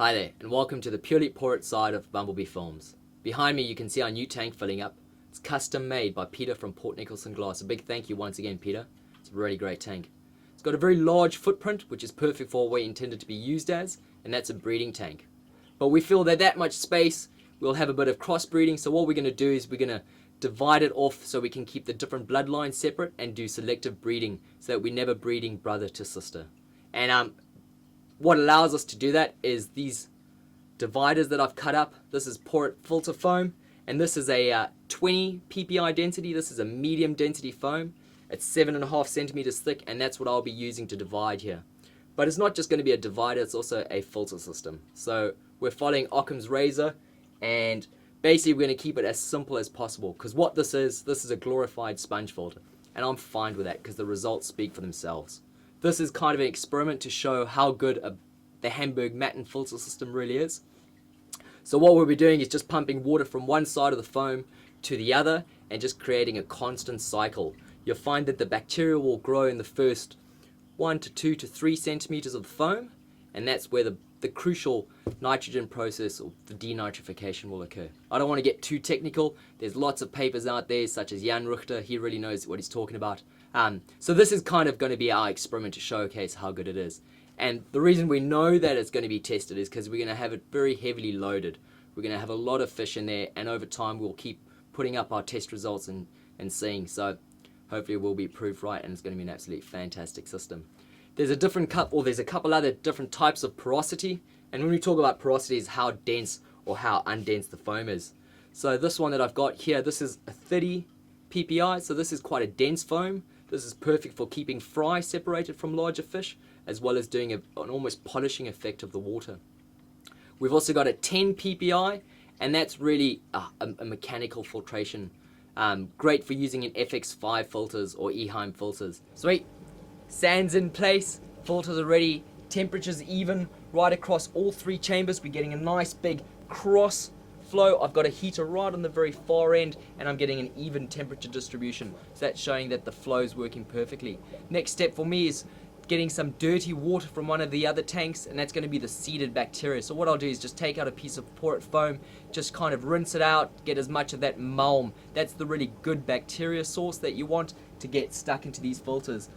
Hi there, and welcome to the purely port side of Bumblebee Films. Behind me you can see our new tank filling up. It's custom made by Peter from Port Nicholson Glass. A big thank you once again, Peter. It's a really great tank. It's got a very large footprint, which is perfect for what it intended to be used as, and that's a breeding tank. But we feel that much space, we'll have a bit of crossbreeding, so what we're going to do is we're going to divide it off so we can keep the different bloodlines separate and do selective breeding so that we're never breeding brother to sister. And what allows us to do that is these dividers that I've cut up. This is port filter foam, and this is a 20 ppi density. This is a medium density foam. It's 7.5 centimeters thick, and that's what I'll be using to divide here. But it's not just going to be a divider, it's also a filter system. So we're following Occam's razor, and basically we're going to keep it as simple as possible, because what this is a glorified sponge filter, and I'm fine with that because the results speak for themselves. This is kind of an experiment to show how good the Hamburg Matten filter system really is. So what we'll be doing is just pumping water from one side of the foam to the other and just creating a constant cycle. You'll find that the bacteria will grow in the first 1 to 2 to 3 centimeters of the foam, and that's where the crucial nitrogen process or the denitrification will occur. I don't want to get too technical. There's lots of papers out there such as Jan Richter. He really knows what he's talking about. So this is kind of going to be our experiment to showcase how good it is. And the reason we know that it's going to be tested is because we're going to have it very heavily loaded. We're going to have a lot of fish in there, and over time we'll keep putting up our test results and seeing. So hopefully we'll be proved right, and it's going to be an absolutely fantastic system. There's a couple other different types of porosity, and when we talk about porosity is how dense or how undense the foam is. So this one that I've got here, this is a 30 ppi, so this is quite a dense foam. This is perfect for keeping fry separated from larger fish, as well as doing an almost polishing effect of the water. We've also got a 10 ppi, and that's really a mechanical filtration. Great for using in FX5 filters or Eheim filters. Sweet. Sand's in place, filters are ready, temperatures even right across all three chambers. We're getting a nice big cross flow. I've got a heater right on the very far end, and I'm getting an even temperature distribution. So that's showing that the flow is working perfectly. Next step for me is getting some dirty water from one of the other tanks, and that's going to be the seeded bacteria. So what I'll do is just take out a piece of port foam, just kind of rinse it out, get as much of that malm. That's the really good bacteria source that you want to get stuck into these filters.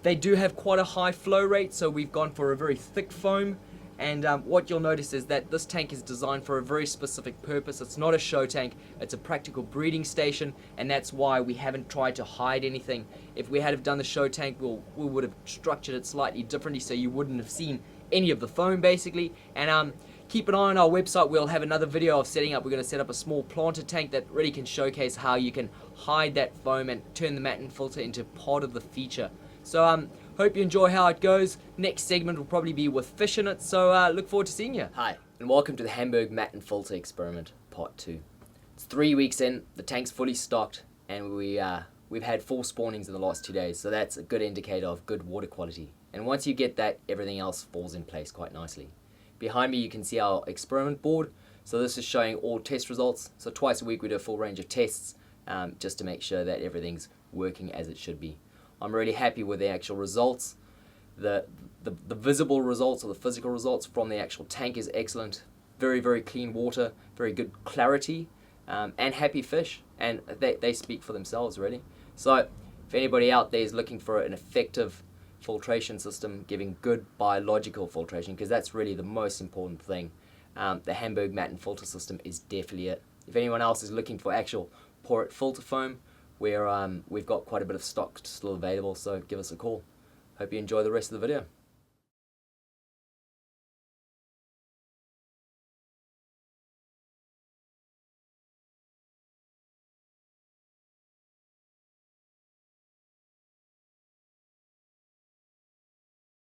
They do have quite a high flow rate, so we've gone for a very thick foam. And what you'll notice is that this tank is designed for a very specific purpose. It's not a show tank, it's a practical breeding station, and that's why we haven't tried to hide anything. If we had have done the show tank, we would have structured it slightly differently so you wouldn't have seen any of the foam basically. And keep an eye on our website. We'll have another video of setting up. We're going to set up a small planter tank that really can showcase how you can hide that foam and turn the Matten filter into part of the feature. So hope you enjoy how it goes. Next segment will probably be with fish in it, so look forward to seeing you. Hi, and welcome to the Hamburg Matten Filter Experiment, Part 2. It's 3 weeks in, the tank's fully stocked, and we've had 4 spawnings in the last 2 days, so that's a good indicator of good water quality. And once you get that, everything else falls in place quite nicely. Behind me you can see our experiment board, so this is showing all test results. So twice a week we do a full range of tests, just to make sure that everything's working as it should be. I'm really happy with the actual results. The visible results or the physical results from the actual tank is excellent. Very, very clean water, very good clarity, and happy fish. And they speak for themselves, really. So if anybody out there is looking for an effective filtration system, giving good biological filtration, because that's really the most important thing, the Hamburg Matten filter system is definitely it. If anyone else is looking for actual port filter foam, we've got quite a bit of stock still available, so give us a call. Hope you enjoy the rest of the video.